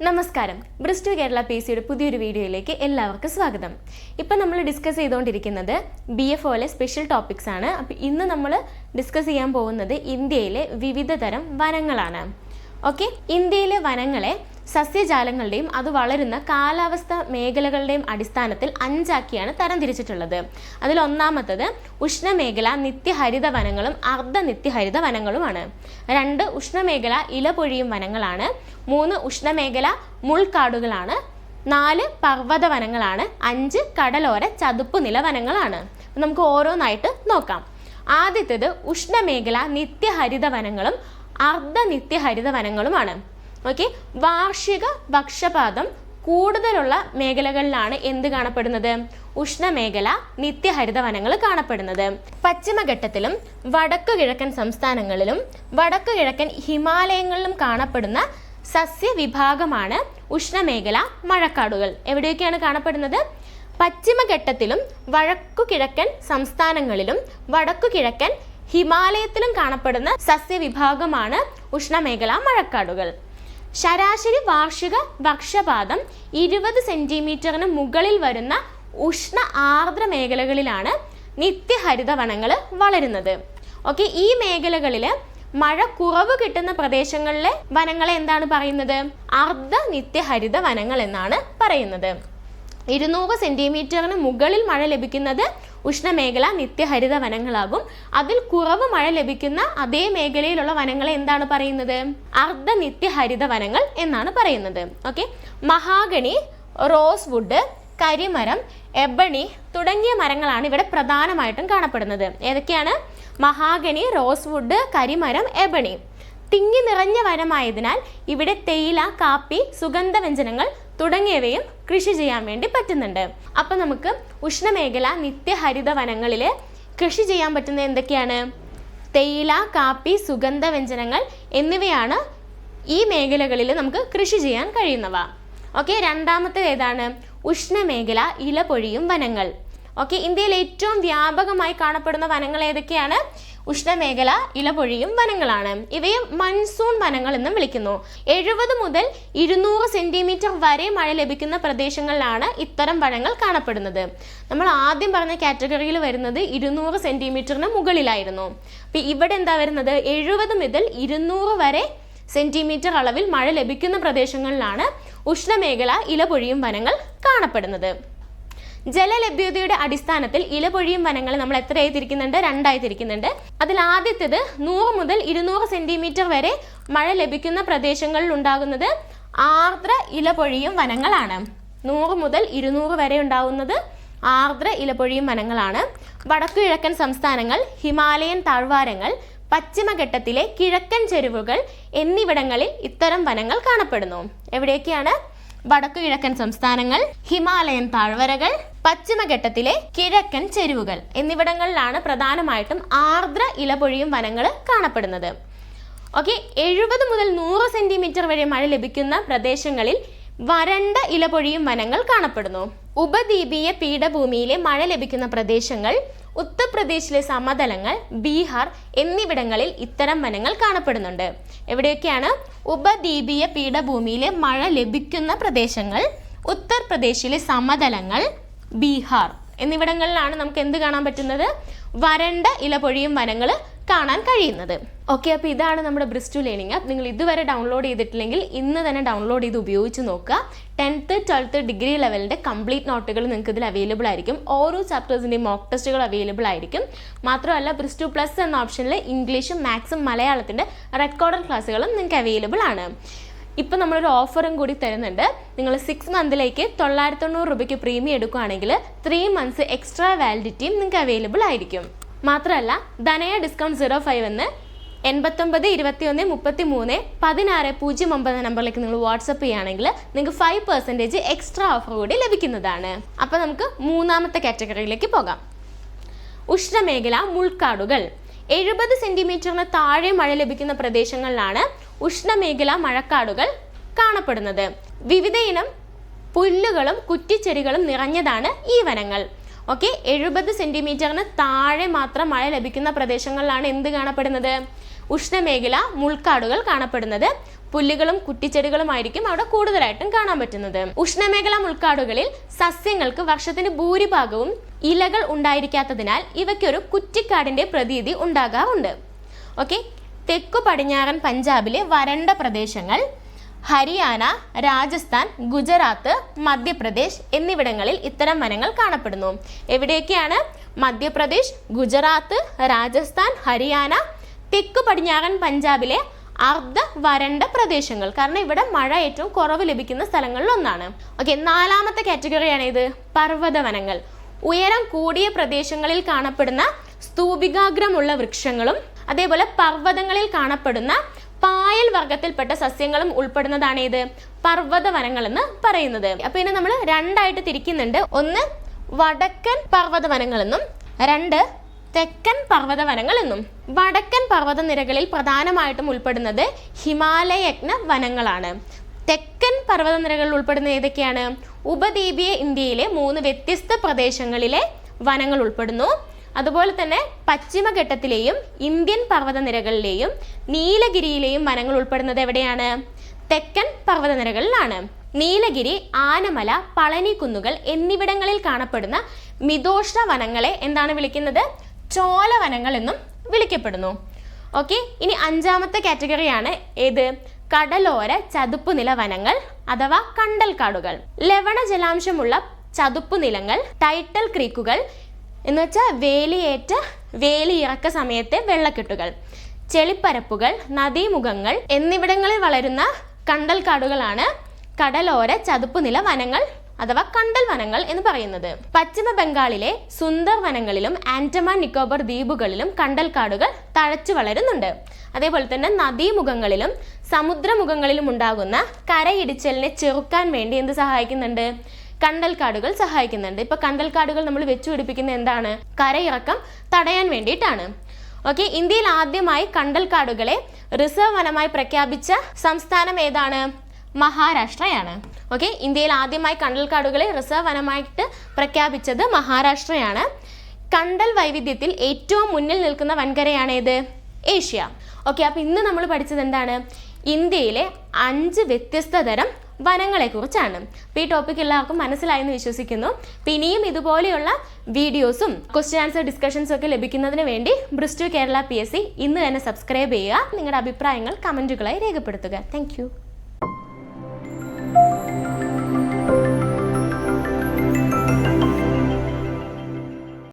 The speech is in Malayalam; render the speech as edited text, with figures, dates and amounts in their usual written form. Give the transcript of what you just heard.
നമസ്കാരം. ബ്രിസ്റ്റു കേരള PCയുടെ പുതിയൊരു വീഡിയോയിലേക്ക് എല്ലാവർക്കും സ്വാഗതം. ഇപ്പം നമ്മൾ ഡിസ്കസ് ചെയ്തുകൊണ്ടിരിക്കുന്നത് BFOയിലെ സ്പെഷ്യൽ ടോപ്പിക്സ് ആണ്. അപ്പോൾ ഇന്ന് നമ്മൾ ഡിസ്കസ് ചെയ്യാൻ പോകുന്നത് ഇന്ത്യയിലെ വിവിധ തരം വനങ്ങളാണ്. ഓക്കെ, ഇന്ത്യയിലെ വനങ്ങളെ സസ്യജാലങ്ങളുടെയും അത് വളരുന്ന കാലാവസ്ഥ മേഖലകളുടെയും അടിസ്ഥാനത്തിൽ 5 ആക്കിയാണ് തരംതിരിച്ചിട്ടുള്ളത്. അതിൽ ഒന്നാമത്തത് ഉഷ്ണമേഖല നിത്യഹരിത വനങ്ങളും അർദ്ധ നിത്യഹരിത വനങ്ങളുമാണ്. 2 ഉഷ്ണമേഖല ഇലപൊഴിയും വനങ്ങളാണ്. 3 ഉഷ്ണമേഖല മുൾക്കാടുകളാണ്. 4 പർവ്വത വനങ്ങളാണ്. 5 കടലോര ചതുപ്പുനില വനങ്ങളാണ്. നമുക്ക് ഓരോന്നായിട്ട് നോക്കാം. ആദ്യത്തേത് ഉഷ്ണമേഖല നിത്യഹരിത വനങ്ങളും അർദ്ധ നിത്യഹരിത വനങ്ങളുമാണ്. ഓക്കെ, വാർഷിക വൃക്ഷപാതം കൂടുതലുള്ള മേഖലകളിലാണ് എന്ത് കാണപ്പെടുന്നത്? ഉഷ്ണമേഖല നിത്യഹരിത വനങ്ങൾ കാണപ്പെടുന്നത്. പശ്ചിമഘട്ടത്തിലും വടക്കു കിഴക്കൻ സംസ്ഥാനങ്ങളിലും വടക്കു കിഴക്കൻ ഹിമാലയങ്ങളിലും കാണപ്പെടുന്ന സസ്യവിഭാഗമാണ് ഉഷ്ണമേഖല മഴക്കാടുകൾ. എവിടെയൊക്കെയാണ് കാണപ്പെടുന്നത്? പശ്ചിമഘട്ടത്തിലും വടക്കു കിഴക്കൻ സംസ്ഥാനങ്ങളിലും വടക്കു കിഴക്കൻ ഹിമാലയത്തിലും കാണപ്പെടുന്ന സസ്യവിഭാഗമാണ് ഉഷ്ണമേഖല മഴക്കാടുകൾ. ശരാശരി വാർഷിക വൃക്ഷപാതം 20 സെന്റിമീറ്ററിന് മുകളിൽ വരുന്ന ഉഷ്ണ ആർദ്ര മേഖലകളിലാണ് നിത്യഹരിത വനങ്ങൾ വളരുന്നത്. ഓക്കെ, ഈ മേഖലകളിൽ മഴ കുറവ് കിട്ടുന്ന പ്രദേശങ്ങളിലെ വനങ്ങളെ എന്താണ് പറയുന്നത്? അർദ്ധ നിത്യഹരിത വനങ്ങൾ എന്നാണ് പറയുന്നത്. 200 സെന്റിമീറ്ററിന് മുകളിൽ മഴ ലഭിക്കുന്നത് ഉഷ്ണമേഖല നിത്യഹരിത വനങ്ങളാകും. അതിൽ കുറവ് മഴ ലഭിക്കുന്ന അതേ മേഖലയിലുള്ള വനങ്ങളെ എന്താണ് പറയുന്നത്? അർദ്ധ നിത്യഹരിത വനങ്ങൾ എന്നാണ് പറയുന്നത്. Okay, mahogany, rose would, Karimaram, ebony തുടങ്ങിയ മരങ്ങളാണ് ഇവിടെ പ്രധാനമായിട്ടും കാണപ്പെടുന്നത്. ഏതൊക്കെയാണ്? Mahogany, rose would, Karimaram, ebony. തിങ്ങി നിറഞ്ഞ വനമായതിനാൽ ഇവിടെ തേയില, കാപ്പി, സുഗന്ധവ്യഞ്ജനങ്ങൾ തുടങ്ങിയവയും കൃഷി ചെയ്യാൻ വേണ്ടി പറ്റുന്നുണ്ട്. അപ്പം നമുക്ക് ഉഷ്ണമേഖല നിത്യഹരിത വനങ്ങളിൽ കൃഷി ചെയ്യാൻ പറ്റുന്ന എന്തൊക്കെയാണ്? തേയില, കാപ്പി, സുഗന്ധവ്യഞ്ജനങ്ങൾ എന്നിവയാണ് ഈ മേഖലകളിൽ നമുക്ക് കൃഷി ചെയ്യാൻ കഴിയുന്നവ. ഓക്കെ, രണ്ടാമത്തേത് ഏതാണ്? ഉഷ്ണമേഖല ഇലപൊഴിയും വനങ്ങൾ. ഓക്കെ, ഇന്ത്യയിൽ ഏറ്റവും വ്യാപകമായി കാണപ്പെടുന്ന വനങ്ങൾ ഏതൊക്കെയാണ്? ഉഷ്ണമേഖല ഇലപൊഴിയും വനങ്ങളാണ്. ഇവയെ മൺസൂൺ വനങ്ങൾ എന്നും വിളിക്കുന്നു. 70 മുതൽ 200 സെന്റിമീറ്റർ വരെ മഴ ലഭിക്കുന്ന പ്രദേശങ്ങളിലാണ് ഇത്തരം വനങ്ങൾ കാണപ്പെടുന്നത്. നമ്മൾ ആദ്യം പറഞ്ഞ കാറ്റഗറിയിൽ വരുന്നത് 200 സെന്റിമീറ്ററിന് മുകളിലായിരുന്നു. അപ്പം ഇവിടെ എന്താ വരുന്നത്? 70 മുതൽ 200 വരെ സെന്റിമീറ്റർ അളവിൽ മഴ ലഭിക്കുന്ന പ്രദേശങ്ങളിലാണ് ഉഷ്ണമേഖല ഇലപൊഴിയും വനങ്ങൾ കാണപ്പെടുന്നത്. ജലലഭ്യതയുടെ അടിസ്ഥാനത്തിൽ ഇലപൊഴിയും വനങ്ങൾ നമ്മൾ എത്രയായി തിരിക്കുന്നുണ്ട്? 2 ആയി തിരിക്കുന്നുണ്ട്. അതിൽ ആദ്യത്തേത് 100 മുതൽ 200 സെന്റിമീറ്റർ വരെ മഴ ലഭിക്കുന്ന പ്രദേശങ്ങളിൽ ഉണ്ടാകുന്നത് ആർദ്ര ഇലപൊഴിയും വനങ്ങളാണ്. 100 മുതൽ 200 വരെ ഉണ്ടാകുന്നത് ആർദ്ര ഇലപൊഴിയും വനങ്ങളാണ്. വടക്കു കിഴക്കൻ സംസ്ഥാനങ്ങൾ, ഹിമാലയൻ താഴ്വാരങ്ങൾ, പശ്ചിമഘട്ടത്തിലെ കിഴക്കൻ ചെരുവുകൾ എന്നിവിടങ്ങളിൽ ഇത്തരം വനങ്ങൾ കാണപ്പെടുന്നു. എവിടെയൊക്കെയാണ്? വടക്കു കിഴക്കൻ സംസ്ഥാനങ്ങൾ, ഹിമാലയൻ താഴ്വരകൾ, പശ്ചിമഘട്ടത്തിലെ കിഴക്കൻ ചെരുവുകൾ എന്നിവിടങ്ങളിലാണ് പ്രധാനമായിട്ടും ആർദ്ര ഇലപൊഴിയും വനങ്ങൾ കാണപ്പെടുന്നത്. ഓക്കെ, 70 മുതൽ 100 സെന്റിമീറ്റർ വരെ മഴ ലഭിക്കുന്ന പ്രദേശങ്ങളിൽ വരണ്ട ഇലപൊഴിയും വനങ്ങൾ കാണപ്പെടുന്നു. ഉപദ്വീപീയ പീഠഭൂമിയിലെ മഴ ലഭിക്കുന്ന പ്രദേശങ്ങൾ, ഉത്തർപ്രദേശിലെ സമതലങ്ങൾ, ബീഹാർ എന്നിവിടങ്ങളിൽ ഇത്തരം വനങ്ങൾ കാണപ്പെടുന്നുണ്ട്. എവിടെയൊക്കെയാണ്? ഉപദ്വീപീയ പീഠഭൂമിയിലെ മഴ ലഭിക്കുന്ന പ്രദേശങ്ങൾ, ഉത്തർപ്രദേശിലെ സമതലങ്ങൾ, ബീഹാർ എന്നിവിടങ്ങളിലാണ് നമുക്ക് എന്ത് കാണാൻ പറ്റുന്നത്? വരണ്ട ഇലപൊഴിയും വനങ്ങൾ കാണാൻ കഴിയുന്നത്. ഓക്കെ, അപ്പോൾ ഇതാണ് നമ്മുടെ ബ്രിസ്റ്റു ലേണിംഗ് ആപ്പ്. നിങ്ങൾ ഇതുവരെ ഡൗൺലോഡ് ചെയ്തിട്ടില്ലെങ്കിൽ ഇന്ന് തന്നെ ഡൗൺലോഡ് ചെയ്ത് ഉപയോഗിച്ച് നോക്കുക. 10th 12th ഡിഗ്രി ലെവലിൻ്റെ കംപ്ലീറ്റ് നോട്ടുകൾ നിങ്ങൾക്ക് ഇതിൽ അവൈലബിൾ ആയിരിക്കും. ഓരോ ചാപ്റ്റേഴ്സിൻ്റെയും മോക്ക് ടെസ്റ്റുകൾ അവൈലബിൾ ആയിരിക്കും. മാത്രമല്ല ബ്രിസ്റ്റു പ്ലസ് എന്ന ഓപ്ഷനിൽ ഇംഗ്ലീഷും മാത്സും മലയാളത്തിൻ്റെ റെക്കോർഡഡ് ക്ലാസ്സുകളും നിങ്ങൾക്ക് അവൈലബിൾ ആണ്. ഇപ്പം നമ്മളൊരു ഓഫറും കൂടി തരുന്നുണ്ട്. നിങ്ങൾ 6 മന്തിലേക്ക് 990 രൂപയ്ക്ക് പ്രീമിയം എടുക്കുകയാണെങ്കിൽ 3 months എക്സ്ട്രാ വാലിഡിറ്റിയും നിങ്ങൾക്ക് അവൈലബിൾ ആയിരിക്കും. മാത്രമല്ല ധനയ ഡിസ്കൗണ്ട് 05 എന്ന് 89 21 33 16 09 നമ്പറിലേക്ക് നിങ്ങൾ വാട്സപ്പ് ചെയ്യുകയാണെങ്കിൽ നിങ്ങൾക്ക് 5% എക്സ്ട്രാ ഓഫർ കൂടി ലഭിക്കുന്നതാണ്. അപ്പോൾ നമുക്ക് മൂന്നാമത്തെ കാറ്റഗറിയിലേക്ക് പോകാം. ഉഷ്ണമേഖല മുൾക്കാടുകൾ. 70 സെന്റിമീറ്ററിന് താഴെ മഴ ലഭിക്കുന്ന പ്രദേശങ്ങളിലാണ് ഉഷ്ണമേഖല മഴക്കാടുകൾ കാണപ്പെടുന്നത്. വിവിധ ഇനം പുല്ലുകളും കുറ്റിച്ചെടികളും നിറഞ്ഞതാണ് ഈ വനങ്ങൾ. ഓക്കെ, 70 സെന്റിമീറ്ററിന് താഴെ മാത്രം മഴ ലഭിക്കുന്ന പ്രദേശങ്ങളിലാണ് എന്ത് കാണപ്പെടുന്നത്? ഉഷ്ണമേഖല മുൾക്കാടുകൾ കാണപ്പെടുന്നത്. പുല്ലുകളും കുറ്റിച്ചെടികളുമായിരിക്കും അവിടെ കൂടുതലായിട്ടും കാണാൻ പറ്റുന്നത്. ഉഷ്ണമേഖലാ മുൾക്കാടുകളിൽ സസ്യങ്ങൾക്ക് വർഷത്തിന് ഭൂരിഭാഗവും ഇലകൾ ഉണ്ടായിരിക്കാത്തതിനാൽ ഇവയ്ക്കൊരു കുറ്റിക്കാടിന്റെ പ്രതീതി ഉണ്ടാകാറുണ്ട്. ഓക്കെ, തെക്കു പടിഞ്ഞാറൻ പഞ്ചാബിലെ വരണ്ട പ്രദേശങ്ങൾ ഹരിയാന, രാജസ്ഥാൻ, ഗുജറാത്ത്, മധ്യപ്രദേശ് എന്നിവിടങ്ങളിൽ ഇത്തരം വനങ്ങൾ കാണപ്പെടുന്നു. എവിടെയൊക്കെയാണ്? മധ്യപ്രദേശ്, ഗുജറാത്ത്, രാജസ്ഥാൻ, ഹരിയാന, തെക്കു പടിഞ്ഞാറൻ പഞ്ചാബിലെ അർദ്ധ വരണ്ട പ്രദേശങ്ങൾ. കാരണം ഇവിടെ മഴ ഏറ്റവും കുറവ് ലഭിക്കുന്ന സ്ഥലങ്ങളിൽ ഒന്നാണ്. ഓക്കെ, 4ാമത്തെ കാറ്റഗറിയാണ് ഇത് പർവ്വത വനങ്ങൾ. ഉയരം കൂടിയ പ്രദേശങ്ങളിൽ കാണപ്പെടുന്ന സ്തൂപികാഗ്രമുള്ള വൃക്ഷങ്ങളും അതേപോലെ പർവ്വതങ്ങളിൽ കാണപ്പെടുന്ന പായൽ വർഗത്തിൽപ്പെട്ട സസ്യങ്ങളും ഉൾപ്പെടുന്നതാണ് ഇത് പർവ്വത വനങ്ങൾ എന്ന് പറയുന്നത്. അപ്പൊ ഇതിനെ നമ്മൾ രണ്ടായിട്ട് തിരിക്കുന്നുണ്ട്. ഒന്ന് വടക്കൻ പർവ്വത വനങ്ങൾ എന്നും 2 തെക്കൻ പർവ്വത വനങ്ങൾ എന്നും. വടക്കൻ പർവ്വത നിരകളിൽ പ്രധാനമായിട്ടും ഉൾപ്പെടുന്നത് ഹിമാലയഗ്ന വനങ്ങളാണ്. തെക്കൻ പർവ്വത നിരകളിൽ ഉൾപ്പെടുന്ന ഏതൊക്കെയാണ്? ഉപദ്വീപീയ ഇന്ത്യയിലെ 3 വ്യത്യസ്ത പ്രദേശങ്ങളിലെ വനങ്ങൾ ഉൾപ്പെടുന്നു. അതുപോലെ തന്നെ പശ്ചിമഘട്ടത്തിലെയും ഇന്ത്യൻ പർവ്വത നിരകളിലെയും നീലഗിരിയിലെയും വനങ്ങൾ ഉൾപ്പെടുന്നത് എവിടെയാണ്? തെക്കൻ പർവ്വത നിരകളിലാണ്. നീലഗിരി, ആനമല, പളനി കുന്നുകൾ എന്നിവിടങ്ങളിൽ കാണപ്പെടുന്ന മിതോഷ്ണ വനങ്ങളെ എന്താണ് വിളിക്കുന്നത്? ചോലവനങ്ങൾ എന്നും വിളിക്കപ്പെടുന്നു. ഓക്കെ, ഇനി 5ാമത്തെ കാറ്റഗറിയാണ് ഏത്? കടലോര ചതുപ്പ് നില വനങ്ങൾ അഥവാ കണ്ടൽക്കാടുകൾ. ലവണ ജലാംശമുള്ള ചതുപ്പ് നിലങ്ങൾ, ടൈറ്റൽ ക്രീക്കുകൾ എന്ന് വെച്ചാൽ വേലിയിറക്ക സമയത്തെ വെള്ളക്കെട്ടുകൾ, ചെളിപ്പരപ്പുകൾ, നദീമുഖങ്ങൾ എന്നിവിടങ്ങളിൽ വളരുന്ന കണ്ടൽക്കാടുകളാണ് കടലോര ചതുപ്പ് നില വനങ്ങൾ അഥവാ കണ്ടൽ വനങ്ങൾ എന്ന് പറയുന്നത്. പശ്ചിമ ബംഗാളിലെ സുന്ദർ വനങ്ങളിലും ആൻഡമാൻ നിക്കോബർ ദ്വീപുകളിലും കണ്ടൽക്കാടുകൾ തഴച്ചു വളരുന്നുണ്ട്. അതേപോലെ തന്നെ നദീമുഖങ്ങളിലും സമുദ്രമുഖങ്ങളിലും ഉണ്ടാകുന്ന കരയിടിച്ചലിനെ ചെറുക്കാൻ വേണ്ടി എന്ത് സഹായിക്കുന്നുണ്ട്? കണ്ടൽക്കാടുകൾ സഹായിക്കുന്നുണ്ട്. ഇപ്പൊ കണ്ടൽക്കാടുകൾ നമ്മൾ വെച്ചു പിടിപ്പിക്കുന്ന എന്താണ്? കരയിറക്കം തടയാൻ വേണ്ടിയിട്ടാണ്. ഓക്കെ, ഇന്ത്യയിൽ ആദ്യമായി കണ്ടൽക്കാടുകളെ റിസർവ് വനമായി പ്രഖ്യാപിച്ച സംസ്ഥാനം ഏതാണ്? മഹാരാഷ്ട്രയാണ്. ഓക്കെ, ഇന്ത്യയിൽ ആദ്യമായി കണ്ടൽക്കാടുകളെ റിസർവ് വനമായിട്ട് പ്രഖ്യാപിച്ചത് മഹാരാഷ്ട്രയാണ്. കണ്ടൽ വൈവിധ്യത്തിൽ ഏറ്റവും മുന്നിൽ നിൽക്കുന്ന വൻകരയാണ് ഏത്? ഏഷ്യ. ഓക്കെ, അപ്പോൾ ഇന്ന് നമ്മൾ പഠിച്ചത് എന്താണ്? ഇന്ത്യയിലെ 5 വ്യത്യസ്ത തരം വനങ്ങളെ കുറിച്ചാണ്. അപ്പോൾ ഈ ടോപ്പിക് എല്ലാവർക്കും മനസ്സിലായെന്ന് വിശ്വസിക്കുന്നു. അപ്പോൾ ഇനിയും ഇതുപോലെയുള്ള വീഡിയോസും ക്വസ്റ്റ്യൻ ആൻസർ ഡിസ്കഷൻസും ഒക്കെ ലഭിക്കുന്നതിന് വേണ്ടി ബ്രിസ്റ്റു കേരള PSC ഇന്ന് തന്നെ സബ്സ്ക്രൈബ് ചെയ്യുക. നിങ്ങളുടെ അഭിപ്രായങ്ങൾ കമൻറ്റുകളായി രേഖപ്പെടുത്തുക. താങ്ക്